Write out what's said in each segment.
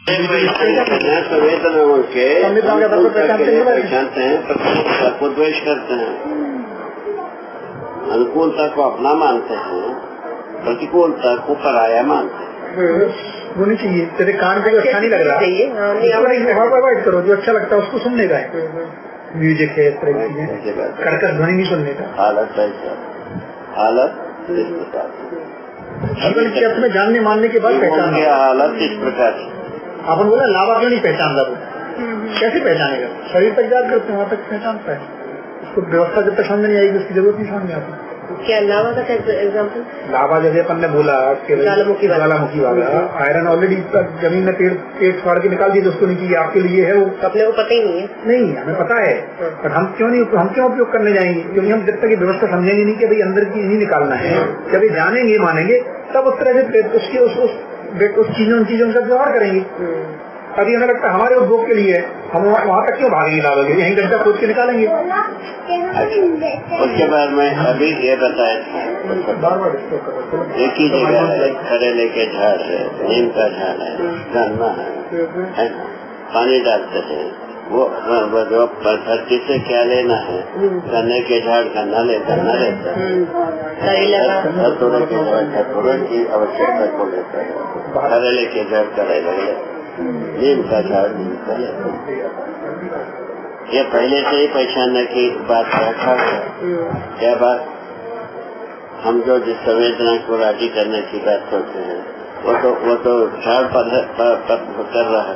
संवेदनाओं के पहचानते हैं, प्रतिकूलता को द्वेष करते हैं, अनुकूलता को अपना मानते हैं, प्रतिकूलता को पराया मानते हैं। होनी चाहिए। तेरे कान पे जो अच्छा नहीं लग रहा अवॉइड करो, जो अच्छा लगता है उसको सुनने का है। म्यूजिक है, इस तरह की चीजें, कर्कश ध्वनि नहीं सुनने का। हालत ऐसा, हालत इस प्रकार जीवन के अर्थ में जानने मानने के बाद पहचान की हालत इस प्रकार। आपने बोला लावा क्यों नहीं पहचानता, वो कैसे पहचानेगा? शरीर तक याद करते हैं, वहाँ तक पहचानता है। उसको व्यवस्था जब तक समझ नहीं आएगी उसकी जरूरत नहीं समझ आती। क्या लावा का एग्जाम्पल? लावा जैसे अपन ने बोला ज्वालामुखी वाला आयरन ऑलरेडी जमीन में पेट फाड़ के निकाल दिया, उसको नहीं चाहिए, आपके लिए है वो, अपने को पता ही नहीं है। नहीं, हमें पता है, पर हम क्यों उपयोग करने जाएंगे? क्योंकि हम जब तक ये व्यवस्था समझेंगे नहीं कि भाई अंदर की नहीं निकालना है, जब ये जानेंगे मानेंगे तब उस तरह से उसके उस चीजों का व्यवहार करेंगे। अभी हमें लगता है हमारे उपभोग के लिए, हम वहाँ तक क्यों भागेंगे? लाओगे यहीं गड्ढा खोद के निकालेंगे। उसके बाद में अभी ये बताया था, एक ही जगह है, करेले के झाड़ है, नीम का झाड़ है, गन्ना है, पानी डालते हैं, वो जो धरती से क्या लेना है, गन्ने के झाड़ गन्ना लेता है, धतूरे के झाड़ धतूरे की आवश्यकता को लेता है, करेले के झाड़ करेले, नीम का झाड़ नीम का लेता है। ये पहले से ही पहचानने की बात रखा है। क्या बात? हम जो जिस संवेदना को राजी करने की बात करते हैं, वो तो झाड़ कर रहा है,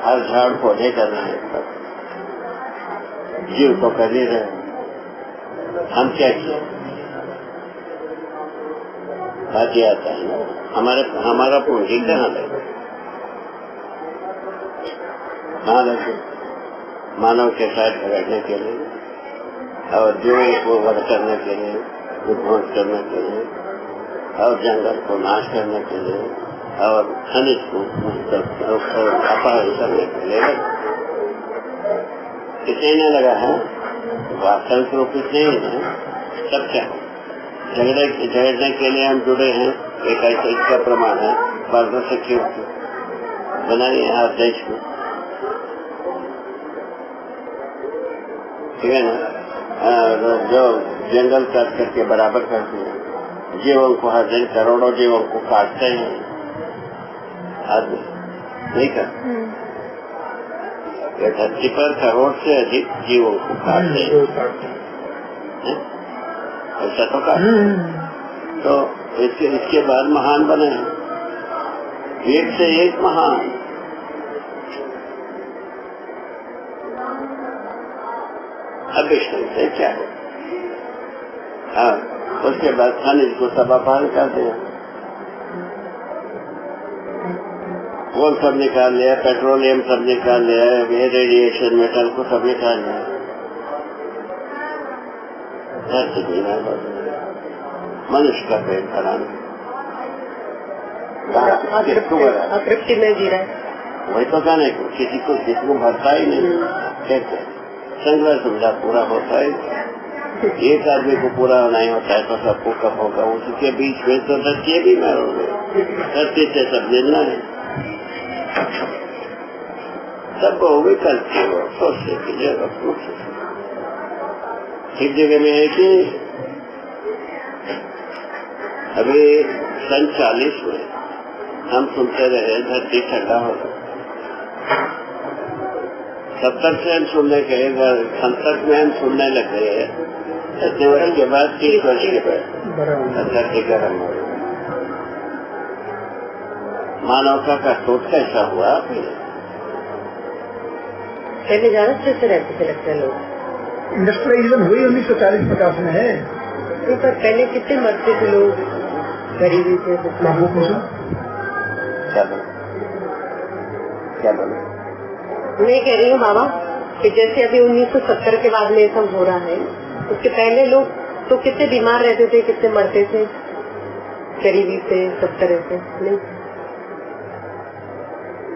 हर झाड़ पौधे कर रहे हैं, जीव को कर ही रहे। हम क्या किए? बात ये आता है ना, हमारा पूंजी कहाँ लगे? मानव के साथ झगड़ने के लिए और जीवों को वध करने के लिए, विध्वंस करने के लिए और जंगल को नाश करने के लिए और खनिज को अपहरण करने के लिए कितने लगा है? वास्तविक रूप से नहीं है। सब क्या झगड़ने के लिए हम जुड़े हैं। एक ऐसा इसका प्रमाण है, भारत सिक्योरिटी बनाई है हर देश को, ठीक है ना? जो जंगल काट करके बराबर करते हैं, जीवों को हर दिन करोड़ों जीवों को काटते हैं आदमी, नहीं करते। धरती पर करोड़ से अधिक जीवों को काटते हैं, ऐसा तो काटते हैं। तो इसके बाद महान बने हैं, एक से एक महान। अब से क्या है? हाँ, उसके बाद खनिज को सब अपहरण कर दिया, वो सब निकाल लिया, पेट्रोलियम सब निकाल लिया, ये रेडिएशन मेटल को सब निकाल लिया। मनुष्य का पेट भरा तृप्ति में जी रहा है। वही तो कहने को किसी को भरता ही नहीं। कैसे संग्रह सुविधा पूरा होता है? एक आदमी को पूरा नहीं होता है तो सबको कब होगा? उसके बीच में तो 10 ये भी मरोगे। धरती से सब मिलना है, सबको भी करते हो, सोचने की जरूरत नहीं। ठीक जगह में है कि अभी सन 40 में हम सुनते रहे धरती ठंडा हो गया। 70 से हम सुनने गए, 70 में हम सुनने लगे, 30 वर्ष के बाद 30 वर्ष के बाद धरती गर्म हो गई। मानवता का सोच कैसा हुआ? पहले ज्यादा से रहते थे लगता है लोग। इंडस्ट्रियलाइजेशन हुई 1940-50 में है। तो पहले कितने मरते थे लोग, गरीबी से। क्या बोले? मैं कह रही हूँ बाबा कि जैसे अभी 1970 के बाद में ये सब हो रहा है, उसके पहले लोग तो कितने बीमार रहते थे, कितने मरते थे गरीबी से, सब तरह से।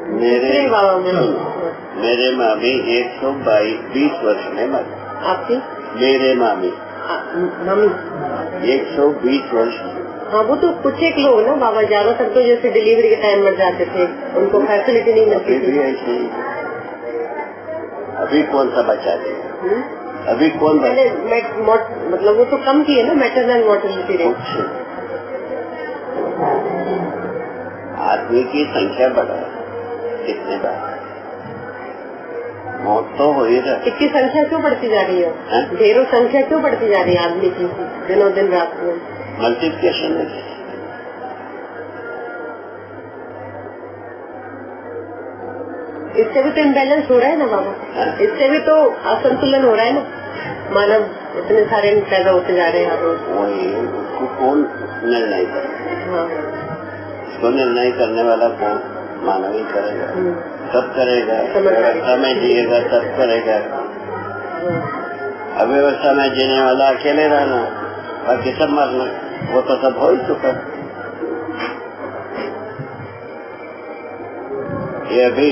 नहीं मेरे मामी 120 वर्ष में मर। आपकी? मेरे मामी 120 वर्ष हाँ वो तो कुछ एक लोग ना बाबा, ज्यादातर तो जैसे डिलीवरी के टाइम मर जाते थे, उनको फैसिलिटी नहीं मिलती अभी भी थी। ऐसे ही। अभी कौन सा बचा दे? अभी कौन पहले मतलब वो तो कम की है ना मैटरनल मोर्टेलिटी रेट। आदमी की संख्या बढ़ा कितने बार मौत तो हो ही रहा। इतनी संख्या क्यों बढ़ती जा रही है? ढेरों संख्या क्यों बढ़ती जा रही है आदमी की दिनों दिन रात में? मल्टीप्लिकेशन है। इससे भी तो इम्बैलेंस हो रहा है ना बाबा, इससे भी तो असंतुलन हो रहा है ना। मानव इतने सारे पैदा होते जा रहे हैं हर रोज। वही उसको कौन निर्णय करे? हाँ। इसको निर्णय करने वाला कौन? मानव ही करेगा। सब करेगा, व्यवस्था में जिएगा सब करेगा। अव्यवस्था में जीने वाला अकेले रहना, बाकी सब मरना, वो तो सब हो ही चुका। ये अभी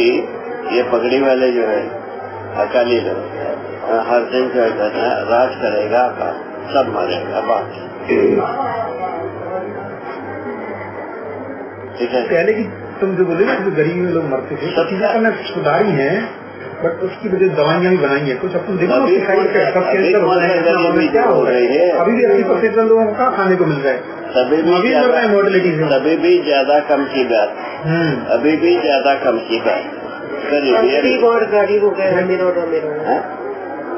ये पगड़ी वाले जो है अकाली लोग हर दिन जो है राज करेगा, सब मरेगा बाकी। ठीक है। पहले की तुम जो बोले ना, जो गरीब लोग मरते थे, सब चीजें हमने सुधारी है, बट उसकी वजह दवाइयाँ भी बनाई है कुछ। अपन देखो अभी क्या हो रही है, अभी भी 80% लोगों को कहाँ खाने को मिल रहा है? सभी भी ज्यादा कम की बात, अभी भी ज्यादा कम की बात। गरीब और गरीब हो गए, अमीर और अमीर हो गए,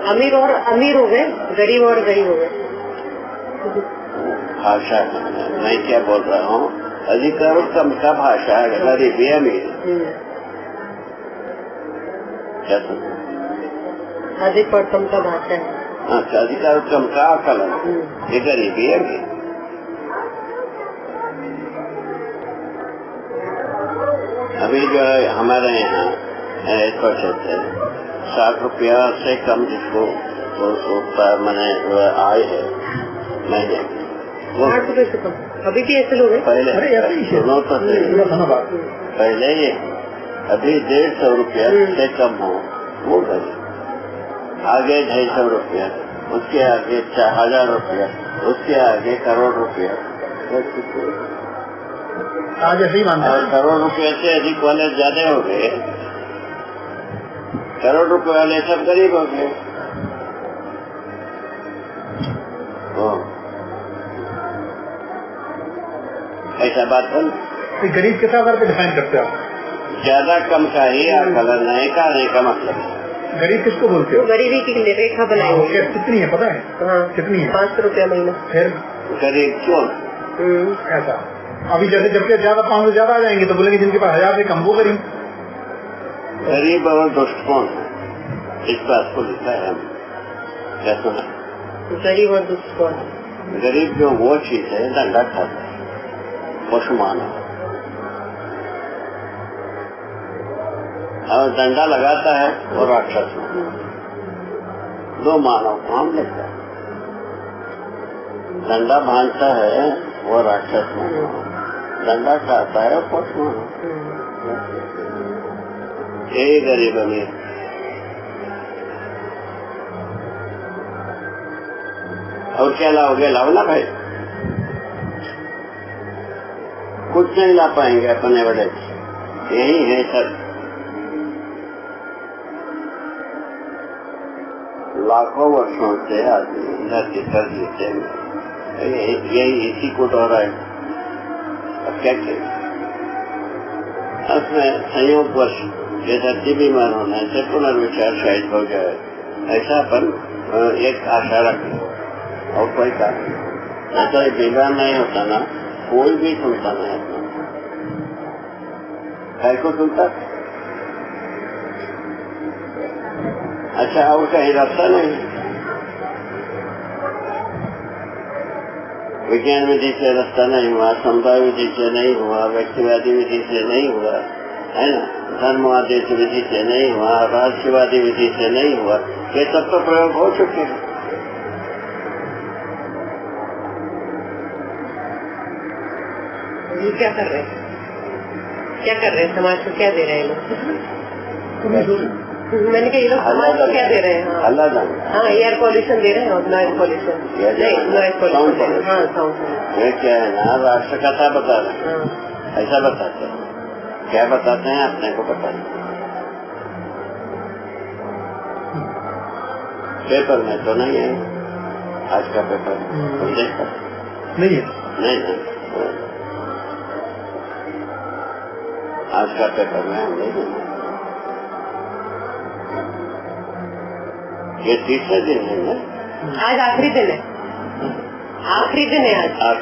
अमीर और अमीर हो गए, गरीब और गरीब हो गए। भाषा मैं क्या बोल रहा हूँ, अधिकार और कम का भाषा है, गरीबी अमीर। क्या अधिक और कम का भाषा है। अच्छा, अधिकार और कम का आकलन, ये गरीबी अमीर। अभी जो है हमारे यहाँ कहते हैं 60 रुपया से कम जिसको मैंने आय है महीने, 60 रुपए से कम अभी भी ऐसे लोग हैं। पहले सुनो तो पहले ये अभी 150 रुपया से कम हो वो गरीब, आगे 250 रुपया, उसके आगे 1000 रुपया, उसके आगे करोड़ रुपया। आज ऐसे ही मानते हैं। करोड़ रुपये से अधिक वाले ज्यादा हो गए, करोड़ रुपए वाले सब गरीब हो गए। ऐसा बात है। गरीब किस आधार पे डिफाइन करते हो आप? ज्यादा कम का ही आकलन है, कहने का मतलब है। गरीब किसको बोलते हो? गरीबी की रेखा बनाई है। कितनी है पता है? हाँ। कितनी है? 500 रुपया महीना। फिर गरीब क्यों? ऐसा अभी जैसे जबकि ज्यादा 500 ज्यादा आ जाएंगे तो बोलेंगे जिनके पास 1000 से कम वो गरीब। गरीब और दुष्ट कौन है? इस बात को लिखा है हम, क्या सुना? गरीब और दुष्ट कौन? गरीब जो वो चीज है डंडा खाता है, पशु मानव, और डंडा लगाता है वो राक्षस। दो मानव को हम लेते हैं, डंडा भांजता है वो राक्षस मानव, डंडा खाता है पशु मानव। यही गरीब अमीर। और क्या लाओगे? लाओ ना भाई, कुछ नहीं ला पाएंगे अपने बड़े, यही है सब। लाखों वर्षों से आदमी धरती पर जीते, यही इसी को दोहरा है। अब क्या करें? उसमें संयोग वर्ष ये धरती बीमार होने से पुनर्विचार शायद हो जाए, ऐसा अपन एक आशा रखें और कोई काम ऐसा बीमार नहीं होता ना, कोई भी सुनता नहीं अपना। है को सुनता? अच्छा, और कहीं रास्ता नहीं? विज्ञान विधि से रास्ता नहीं हुआ, समुदाय विधि से नहीं हुआ, व्यक्तिवादी विधि से नहीं हुआ, है ना, धर्मवादी विधि से नहीं हुआ, राष्ट्रवादी विधि से नहीं हुआ, ये सब तो प्रयोग हो चुके हैं। ये क्या कर रहे हैं? क्या कर रहे हैं? समाज को क्या दे रहे हैं लोग? मैंने कहा ये लोग समाज को क्या दे रहे हैं? अल्लाह जाने। हाँ, एयर पॉल्यूशन दे रहे हैं और नॉइज पॉल्यूशन नहीं, नॉइज पॉल्यूशन। हाँ, साउंड। ये क्या है ना, राष्ट्रकथा बता रहे हैं, हाँ, ऐसा बताते हैं। क्या बताते हैं अपने को बताइए। पेपर में तो नहीं है आज का पेपर, तुम देखा नहीं है। नहीं, आज का पेपर में हम नहीं देंगे। ये तीसरे दिन है ना, आज आखिरी दिन है, आखिरी दिन है आज। आज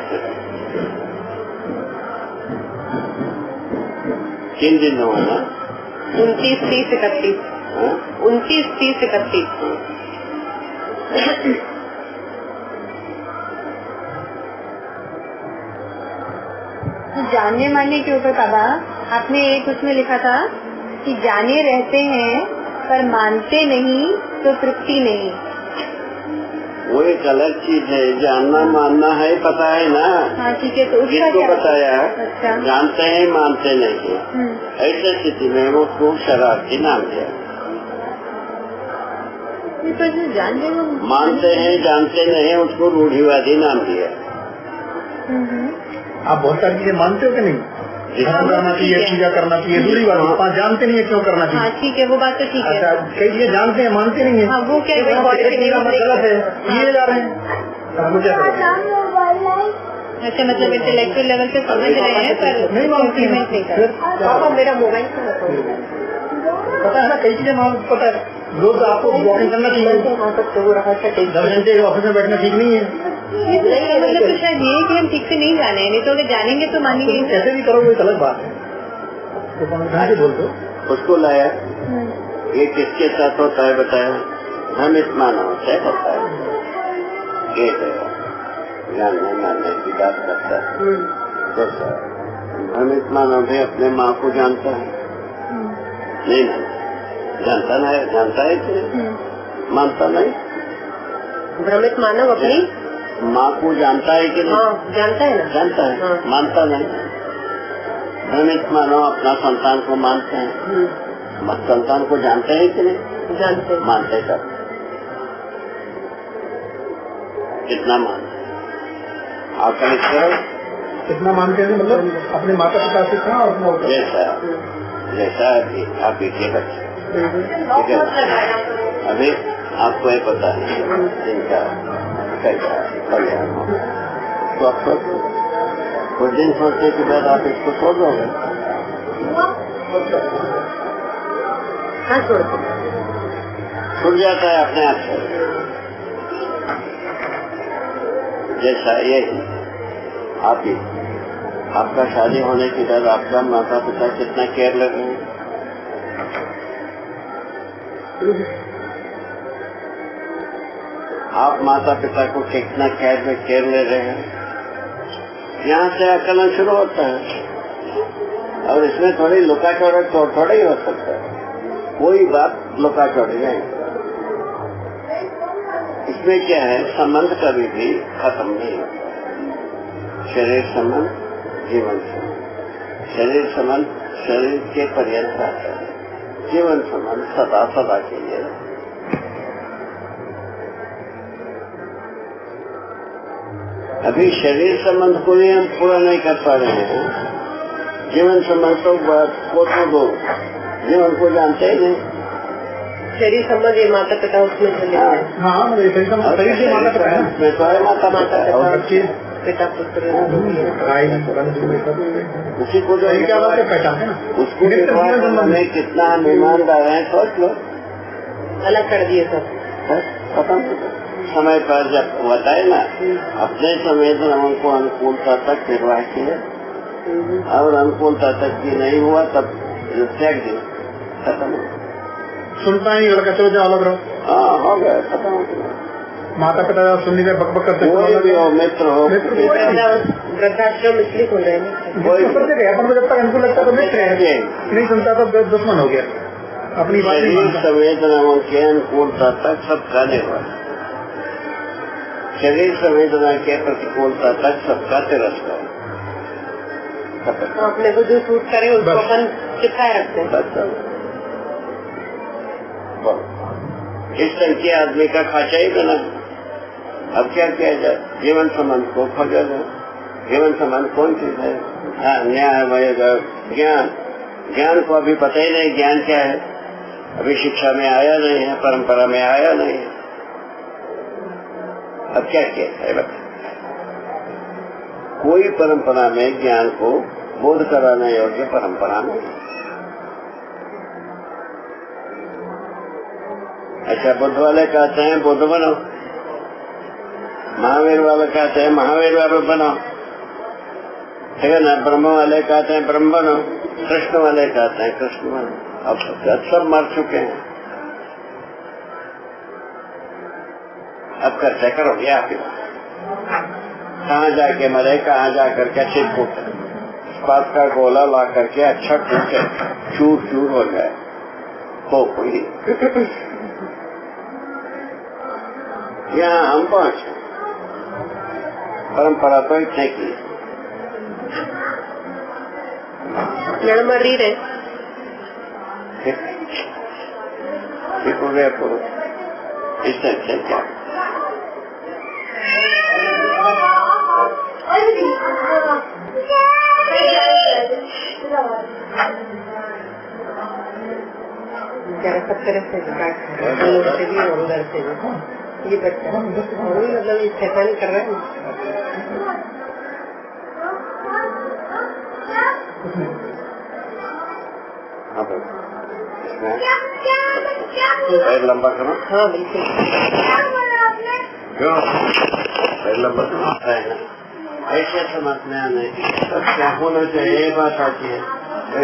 किन दिन हुआ ना? 29, 30, 31। 29, 30, 31। जानने मानने के ऊपर बाबा आपने एक उसमें लिखा था कि जाने रहते हैं पर मानते नहीं तो तृप्ति नहीं। वो एक अलग चीज है, जानना मानना है, पता है ना। हाँ ठीक है, तो उसका जिसको क्या? बताया अच्छा। जानते हैं मानते नहीं, ऐसे स्थिति में वो खूब शरारती नाम दिया। तो जानते हो मानते हैं जानते नहीं, उसको रूढ़िवादी नाम दिया। आप बहुत सारी चीजें मानते हो कि नहीं? ध्यान करना चाहिए, पूजा करना चाहिए, दूरी बात। आप जानते नहीं है क्यों करना हाँ चाहिए? ठीक है, वो बात तो ठीक है। अच्छा, कई चीजें जानते हैं मानते नहीं है। हाँ, वो क्या है, गलत है, ये जा रहे हैं, हमको क्या करें? अच्छा, मतलब इंटेलेक्चुअल लेवल पे समझ रहे हैं पर नहीं मानते implement नहीं कर रहे। पापा मेरा मोबाइल का पता है ना, कई चीजें पता है। रोज आपको वॉकिंग करना चाहिए, वहाँ तक तो वो रहा था। 10 घंटे ऑफिस में बैठना ठीक नहीं है। मतलब तो शायद ये कि हम ठीक से नहीं जाने, नहीं तो अगर जानेंगे तो मानेंगे तुम नहीं। कैसे भी करो, वो एक अलग बात है। तो समझ बोल दो। उसको लाया, ये किसके साथ होता है बताया? हम इस मानव से होता है, ये जानने मानने की बात करता है। जैसा हम इस मानव भी अपने माँ को जानता है, नहीं ना जानता नहीं, जानता है कि मानता नहीं। भ्रमित मानव अपनी माँ को जानता है कि नहीं? हाँ, जानता है ना, जानता है, हाँ। मानता नहीं। भ्रमित मानव अपना संतान को मानते हैं, संतान को जानते हैं कि नहीं? जानते हैं। मानते कब? कितना मानते? आप कनेक्ट करो। कितना मानते हैं मतलब अपने माता पिता से कहा और अपना जैसा आप ये बच्चे, ठीक है, अभी आपको ये पता है इनका कैसा कल्याण हो, तो आप सोचो, कुछ दिन सोचने के बाद आप इसको छोड़ दोगे। हाँ, छोड़ते छूट जाता है अपने आप से। जैसा ये आप ही, आपका शादी होने के बाद आपका माता पिता कितना केयर ले रहे हैं? आप माता पिता को कितना केयर ले रहे हैं? यहाँ से आकलन शुरू होता है, और इसमें थोड़ी लुका चौड़ा थोड़ा ही हो सकता है, कोई बात लुका चौड़ी नहीं। इसमें क्या है, संबंध कभी भी खत्म नहीं होता। शरीर संबंध, जीवन संबंध, शरीर संबंध शरीर के पर्यंत रहता है, जीवन संबंध सदा सदा के लिए। अभी शरीर संबंध को भी हम पूरा नहीं कर पा रहे हैं, जीवन संबंध तो दो, जीवन को जानते ही नहीं। शरीर संबंध ये माता पिता उसमें चले गए। हाँ, शरीर से माता पिता है, उसमें तो है माता पिता और बच्चे पिता पुत्र भाई बंधु उसी को जो क्या बात है, पहचान है ना। उसको निर्वाह करने में कितना हम ईमानदार हैं, सोच लो। अलग कर दिए सब। खत्म। समय पर जब बताए ना, अपने संवेदनाओं को अनुकूलता तक निर्वाह किया, और अनुकूलता तक भी नहीं हुआ तब त्याग दिया, खत्म हो। सुनता ही लड़का, चलो जाओ अलग रहो। हाँ, हो गया, खत्म हो गया। माता पिता सुनने का बकबक करते कोई भी हो, मित्र हो, वृद्धाश्रम इसलिए खोल रहे हैं। अपन को जब तक अनुकूल लगता तो मित्र है, नहीं सुनता तो दुश्मन हो गया। अपनी बात नहीं शरीर मानता। संवेदनाओं के अनुकूलता तक सबका निर्वाह, शरीर संवेदना के प्रतिकूलता तक सबका तिरस्कार। अपने को जो सूट करे उसको अपन चिपकाए रखते हैं। इस तरह के आदमी का खाचा ही बना। अब क्या किया जाए? जीवन संबंध को खोजा जाए। जीवन संबंध कौन चीज है? न्याय, ज्ञान। ज्ञान को अभी पता ही नहीं ज्ञान क्या है। अभी शिक्षा में आया नहीं है, परंपरा में आया नहीं है। अब क्या किया जाए बताइए? कोई परंपरा में ज्ञान को बोध कराने योग्य परंपरा नहीं। अच्छा, बुद्ध वाले कहते हैं बुद्ध बनो, महावीर वाले कहते हैं महावीर वाले बनो, ठीक है ना? ब्रह्म वाले कहते हैं ब्रह्म बनो, कृष्ण वाले कहते हैं कृष्ण बनो। अब सब मर चुके हैं। अब खर्चा करोगे आप ही? कहाँ जाके मरे, कहाँ जाकर के अच्छी फूटे, बात का गोला ला करके अच्छा फूटे, चूर चूर हो जाए हो कोई। यहाँ हम पहुंचे, परंपरा तो इतने की मरी रहे इससे क्या सब तरह से से भी और उधर से भी ये बच्चा मतलब ये शैतानी कर रहा है। पैर लंबा करो। हाँ बिल्कुल, क्यों पैर लंबा करो? ऐसे समझ में आने क्या होना चाहिए, ये बात आती है।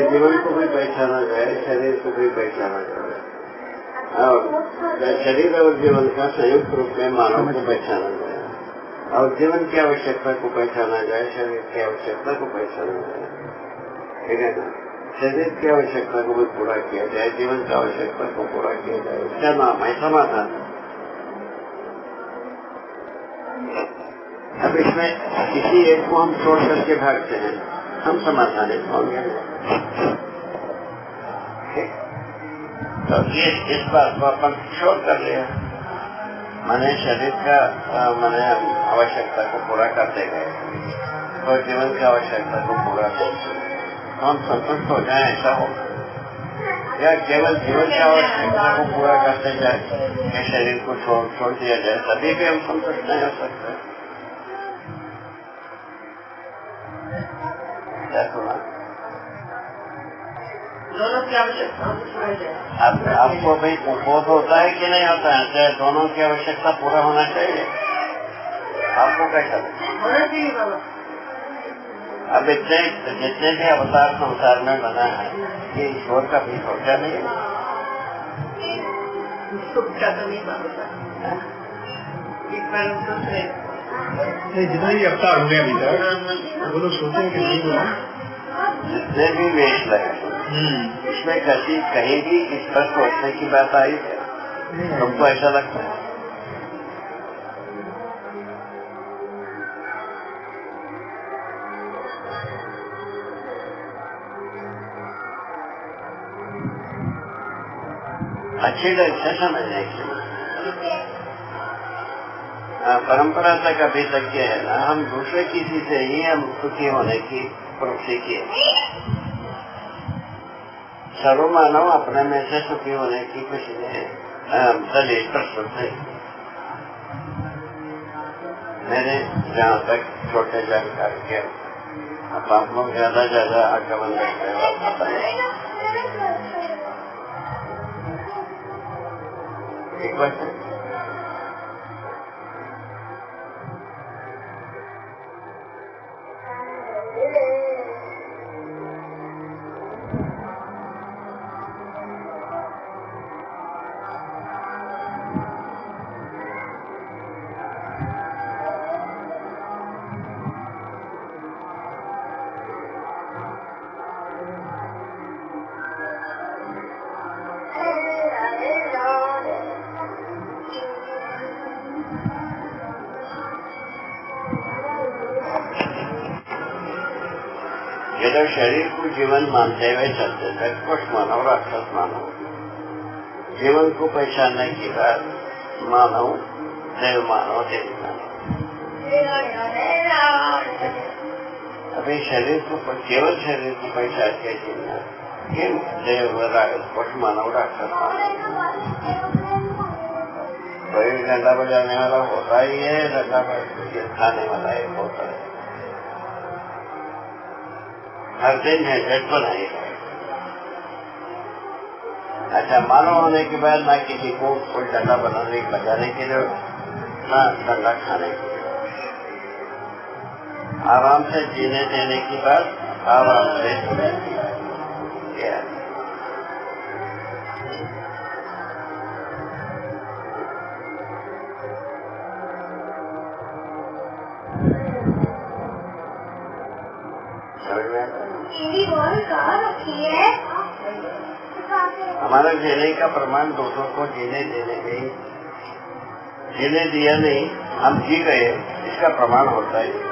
जीवन को भी पहचाना जाए, शरीर को भी पहचाना जाए, और शरीर और जीवन का संयुक्त रूप में मानव को पहचाना जाए, और जीवन की आवश्यकता को पहचाना जाए, शरीर की आवश्यकता को पहचाना जाए, ठीक है ना? शरीर की आवश्यकता को भी पूरा किया जाए, जीवन की आवश्यकता को पूरा किया जाए, क्या नाम है? समाधान। अब इसमें किसी एक को हम छोड़ करके भागते हैं, हम समाधानित होंगे। तो ये इस बात को अपन छोड़ कर लिया, मैंने शरीर का मैंने आवश्यकता को पूरा करते गए और जीवन की आवश्यकता को पूरा करते हम संतुष्ट हो जाए, ऐसा हो, या केवल जीवन की आवश्यकता को पूरा करते जाए या शरीर को छोड़ दिया जाए, तभी भी हम संतुष्ट नहीं हो सकते। दोनों की आवश्यकता आपको भाई बोध होता है कि नहीं होता है? चाहे दोनों की आवश्यकता पूरा होना चाहिए। आपको कैसा होना चाहिए बाबा? अब जितने भी अवतार संसार में बना है, ये ईश्वर का भी सोचा नहीं है। सोचा तो नहीं बाबा, जितने भी अवतार हो गए अभी तक वो लोग सोचे कि नहीं हुआ। जितने भी वेश लगे उसमें कहीं भी स्पष्ट सोचने की बात आई है? तुमको ऐसा लगता है? अच्छी ढंग से समझने की परंपरा तक अभी तक ये है ना, हम दूसरे किसी से ही हम सुखी होने की प्रवृत्ति किए। सर्वमानव अपने में से सुखी होने की किसी ने दलील प्रस्तुत नहीं। मेरे जहाँ तक छोटे जानकारी के, अब आप लोग ज्यादा आगमन करते हैं, पता नहीं। एक बात ये तो शरीर को जीवन मानते हुए चलते थे, कुछ मानव राक्षस मानव, जीवन को पहचानने के बाद मानव देव मानव देव मानव। अभी शरीर को केवल शरीर को पहचान के जीना ये देव पशु मानव राक्षस कोई भी डंडा बजाने वाला होता ही है, डंडा खाने वाला एक होता है। हर दिन झंझट बनाएगा। अच्छा, मानव होने के बाद ना किसी को कोई डंडा बजाने के लिए ना डंडा खाने के लिए, आराम से जीने देने के बाद आराम से क्या हमारा जीने का प्रमाण दूसरों को जीने देने में, जीने दिया नहीं हम जी गए, इसका प्रमाण होता है।